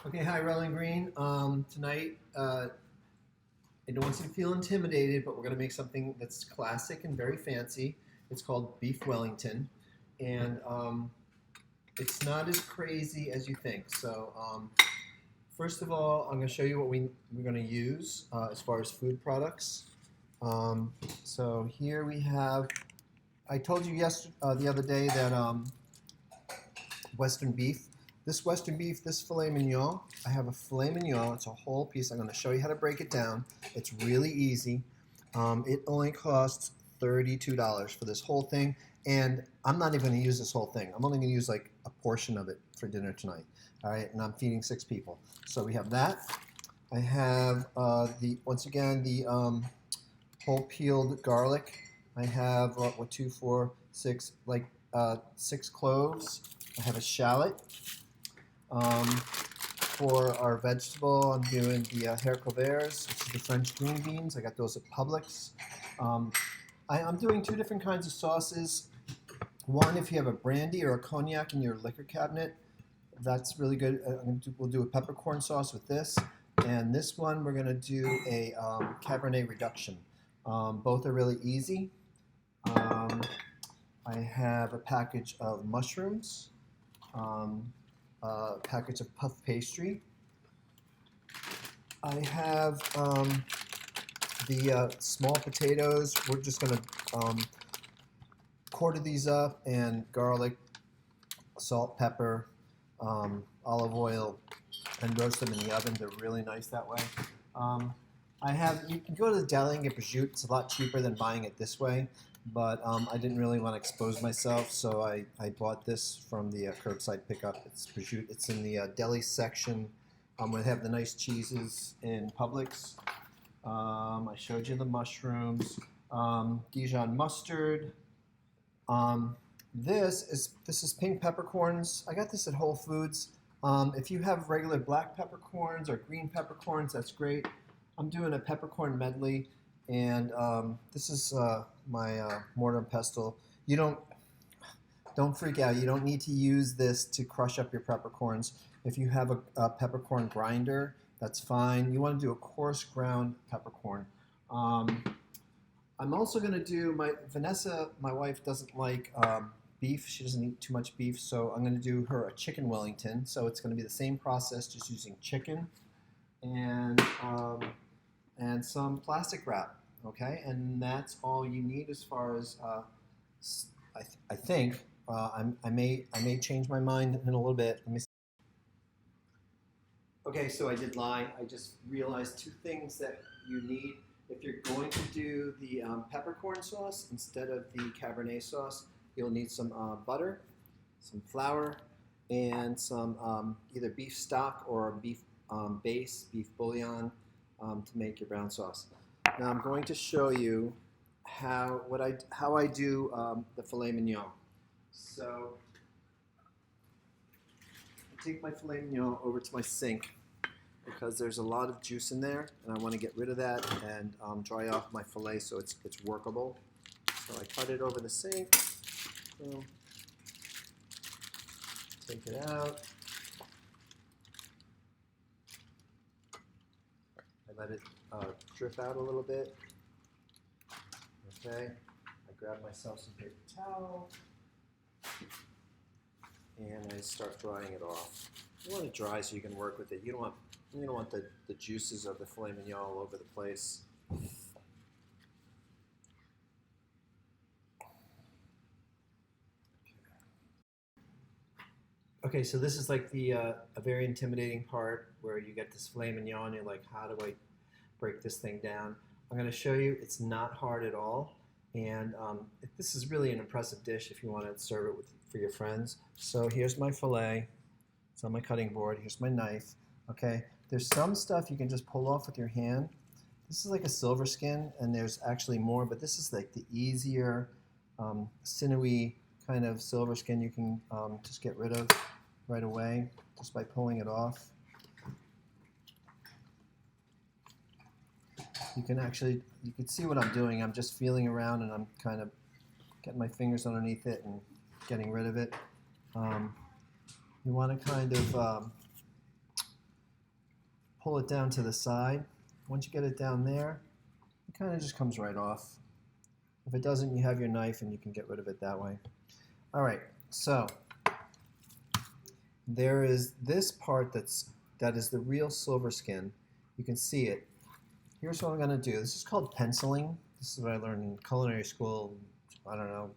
Okay, hi, Rolling Green. Tonight, I don't want you to feel intimidated, but we're going to make something that's classic and very fancy. It's called beef Wellington, and it's not as crazy as you think. So, first of all, I'm going to show you what we're going to use as far as food products. So here we have. I told you the other day that Western beef. This Western beef, this filet mignon, I have a filet mignon. It's a whole piece. I'm going to show you how to break it down. It's really easy. It only costs $32 for this whole thing, and I'm not even going to use this whole thing. I'm only going to use like a portion of it for dinner tonight. All right, and I'm feeding 6 people. So we have that. I have once again the whole peeled garlic. I have 2, 4, 6, like 6 cloves. I have a shallot. For our vegetable, I'm doing the haricots verts, which is the French green beans. I got those at Publix. I'm doing 2 different kinds of sauces. One, if you have a brandy or a cognac in your liquor cabinet, that's really good. We'll do a peppercorn sauce with this. And this one, we're going to do a Cabernet reduction. Both are really easy. I have a package of mushrooms. Package of puff pastry. I have the small potatoes. We're just going to quarter these up, and garlic, salt, pepper, olive oil, and roast them in the oven. They're really nice that way. You can go to the deli and get prosciutto. It's a lot cheaper than buying it this way. But I didn't really want to expose myself, so I bought this from the curbside pickup. It's prosciutto. It's in the deli section. We have the nice cheeses in Publix. I showed you the mushrooms, Dijon mustard. This is pink peppercorns. I got this at Whole Foods. If you have regular black peppercorns or green peppercorns, that's great. I'm doing a peppercorn medley. And this is my mortar and pestle. Don't freak out. You don't need to use this to crush up your peppercorns. If you have a peppercorn grinder, that's fine. You want to do a coarse ground peppercorn. I'm also going to do Vanessa, my wife, doesn't like beef. She doesn't eat too much beef, so I'm going to do her a chicken Wellington. So it's going to be the same process, just using chicken and some plastic wrap, okay? And that's all you need as far as, I think. I may change my mind in a little bit. Let me see. Okay, so I did lie. I just realized 2 things that you need. If you're going to do the peppercorn sauce instead of the Cabernet sauce, you'll need some butter, some flour, and some either beef stock or beef base, beef bouillon, to make your brown sauce. Now I'm going to show you how I do the filet mignon. So I take my filet mignon over to my sink because there's a lot of juice in there, and I want to get rid of that and dry off my filet so it's workable. So I cut it over the sink. Boom. Take it out. I let it drip out a little bit. Okay, I grab myself some paper towel and I start drying it off. You want it dry so you can work with it. You don't want the juices of the filet mignon all over the place. Okay, so this is like the a very intimidating part where you get this filet mignon and you're like, how do I break this thing down? I'm going to show you. It's not hard at all, and this is really an impressive dish if you want to serve it for your friends. So here's my filet. It's on my cutting board. Here's my knife. Okay, there's some stuff you can just pull off with your hand. This is like a silver skin, and there's actually more, but this is like the easier, sinewy kind of silver skin you can just get rid of right away just by pulling it off. You can see what I'm doing. I'm just feeling around and I'm kind of getting my fingers underneath it and getting rid of it. You want to kind of pull it down to the side. Once you get it down there, it kind of just comes right off. If it doesn't, you have your knife and you can get rid of it that way. All right, so there is this part that is the real silver skin. You can see it. Here's what I'm going to do. This is called penciling. This is what I learned in culinary school, I don't know,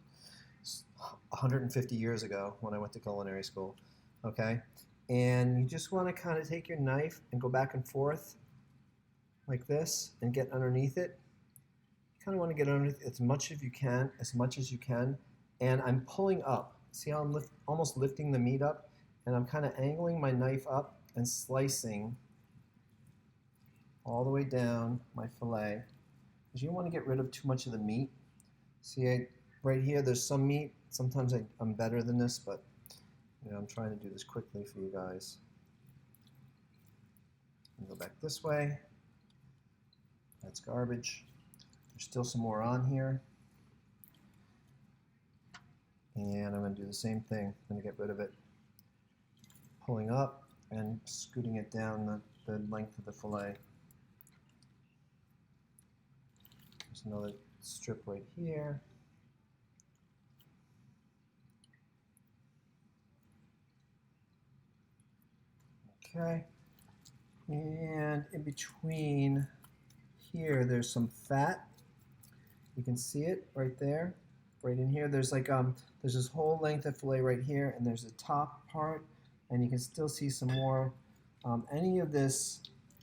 150 years ago when I went to culinary school. Okay? And you just want to kind of take your knife and go back and forth like this and get underneath it. You kind of want to get underneath as much as you can. And I'm pulling up. See how I'm almost lifting the meat up? And I'm kind of angling my knife up and slicing all the way down my fillet, because you don't want to get rid of too much of the meat. See, right here, there's some meat. Sometimes I'm better than this, but I'm trying to do this quickly for you guys. Go back this way. That's garbage. There's still some more on here. And I'm going to do the same thing. I'm going to get rid of it. Pulling up and scooting it down the length of the fillet. There's another strip right here. Okay. And in between here, there's some fat. You can see it right there. Right in here, there's like there's this whole length of fillet right here, and there's the top part, and you can still see some more. Any of this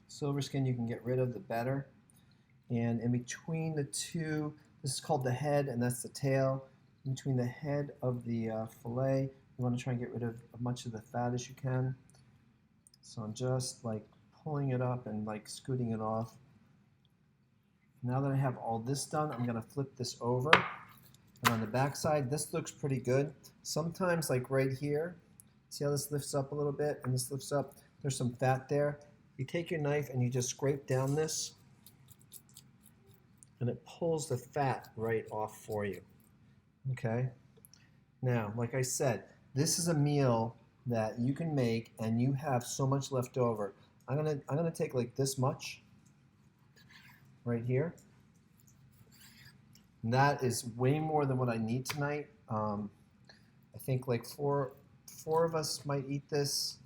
silver skin you can get rid of, the better. And in between the two, this is called the head, and that's the tail. In between the head of the fillet, you want to try and get rid of as much of the fat as you can. So I'm just like pulling it up and like scooting it off. Now that I have all this done, I'm going to flip this over. And on the back side, this looks pretty good. Sometimes, like right here, see how this lifts up a little bit and this lifts up? There's some fat there. You take your knife and you just scrape down this, and it pulls the fat right off for you. Okay? Now, like I said, this is a meal that you can make and you have so much left over. I'm gonna take like this much right here. And that is way more than what I need tonight. I think like four of us might eat this,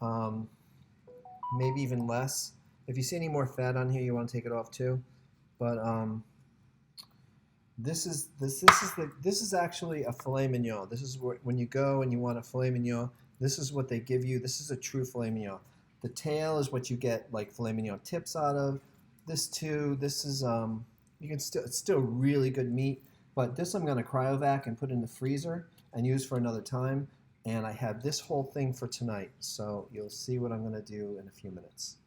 maybe even less. If you see any more fat on here, you want to take it off too. But this is actually a filet mignon. This is when you go and you want a filet mignon, this is what they give you. This is a true filet mignon. The tail is what you get like filet mignon tips out of. This too. This is it's still really good meat. But this I'm going to cryovac and put in the freezer and use for another time. And I have this whole thing for tonight. So you'll see what I'm going to do in a few minutes.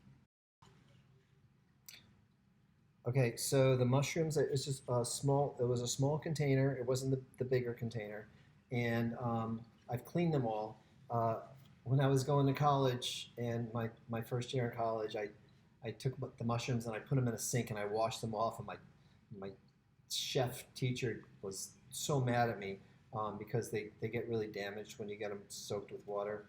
Okay, so the mushrooms, it's just a small, it was a small container. It wasn't the bigger container. And I've cleaned them all. When I was going to college and my first year in college, I took the mushrooms and I put them in a sink and I washed them off. And my chef teacher was so mad at me because they get really damaged when you get them soaked with water.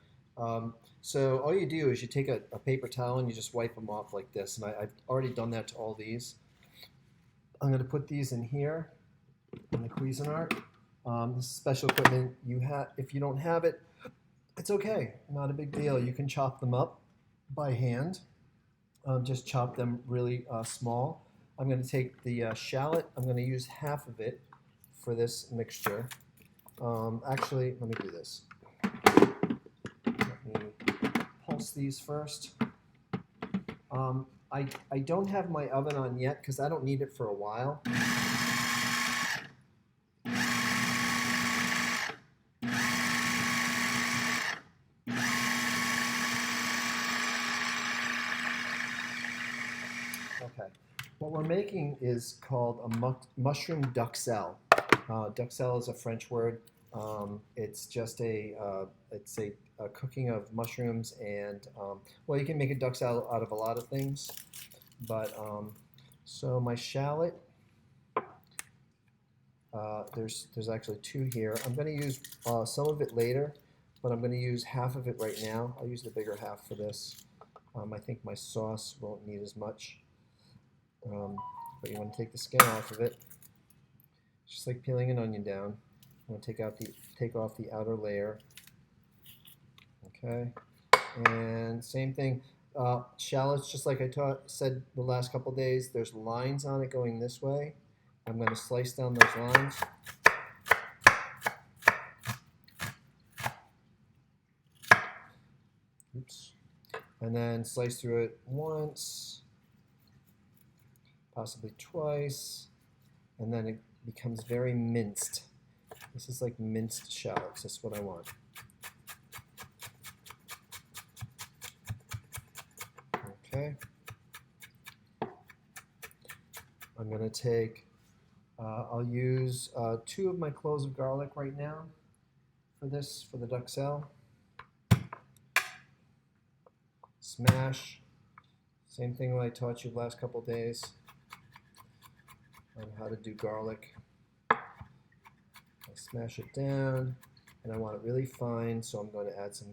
So all you do is you take a paper towel and you just wipe them off like this. And I've already done that to all these. I'm going to put these in here in the Cuisinart. This is special equipment you have. If you don't have it, it's okay. Not a big deal. You can chop them up by hand. Just chop them really small. I'm going to take the shallot. I'm going to use half of it for this mixture. Actually, let me do this. Let me pulse these first. I don't have my oven on yet because I don't need it for a while. Okay, what we're making is called a mushroom duxelle. Duxelle is a French word. It's just a cooking of mushrooms, and well, you can make a duxelle out of a lot of things. But so my shallot, there's actually two here. I'm going to use some of it later, but I'm going to use half of it right now. I'll use the bigger half for this. I think my sauce won't need as much, but you want to take the skin off of it, just like peeling an onion down. You want to take off the outer layer. Okay, and same thing. Shallots, just like I said the last couple days, there's lines on it going this way. I'm going to slice down those lines. Oops. And then slice through it once, possibly twice, and then it becomes very minced. This is like minced shallots. That's what I want. Okay. I'm going to take, I'll use 2 of my cloves of garlic right now for this, for the duxelle. Smash. Same thing that I taught you the last couple days on how to do garlic. I smash it down, and I want it really fine, so I'm going to add some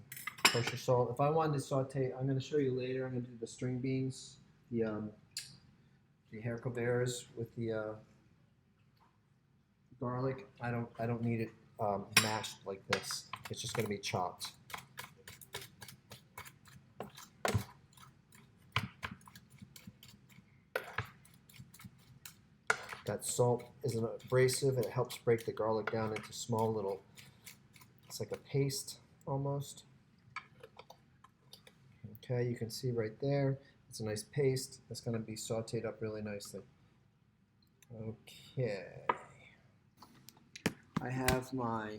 kosher salt. If I wanted to saute, I'm going to show you later, I'm going to do the string beans, the haricot bears with the garlic. I don't need it mashed like this. It's just going to be chopped. That salt is an abrasive, and it helps break the garlic down into small little, it's like a paste almost. Okay, you can see right there, it's a nice paste. It's going to be sauteed up really nicely. Okay. I have my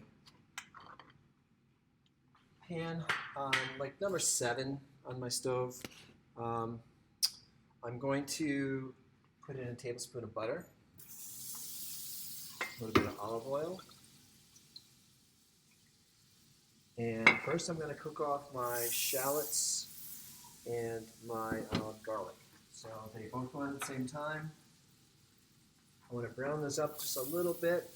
pan on like number 7 on my stove. I'm going to put in a tablespoon of butter, a little bit of olive oil, and first I'm going to cook off my shallots and my garlic. So they both go on at the same time. I want to brown this up just a little bit.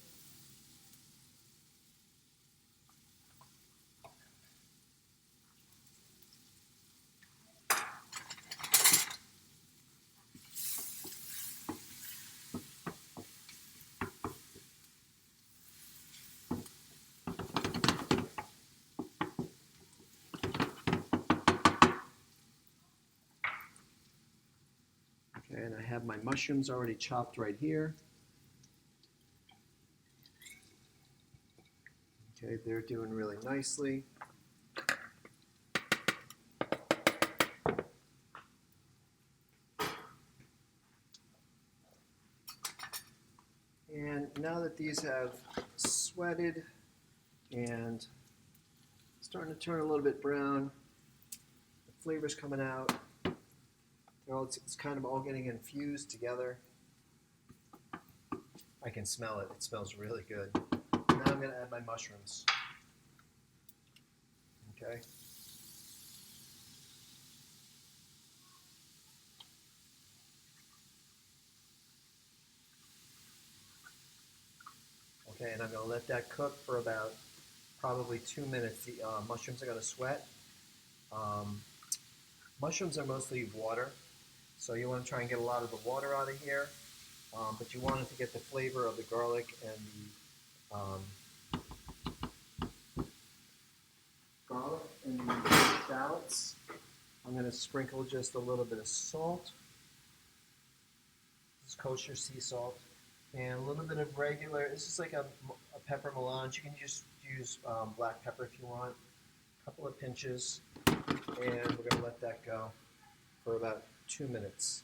Okay, and I have my mushrooms already chopped right here. Okay, they're doing really nicely. And now that these have sweated and starting to turn a little bit brown, the flavor's coming out. It's kind of all getting infused together. I can smell it. It smells really good. Now I'm going to add my mushrooms. Okay. Okay, and I'm going to let that cook for about probably 2 minutes. The mushrooms are going to sweat. Mushrooms are mostly water, so you want to try and get a lot of the water out of here, but you want it to get the flavor of the garlic and the shallots. I'm going to sprinkle just a little bit of salt. This is kosher sea salt. And a little bit of regular, this is like a pepper melange. You can just use black pepper if you want. A couple of pinches. And we're going to let that go for about 2 minutes.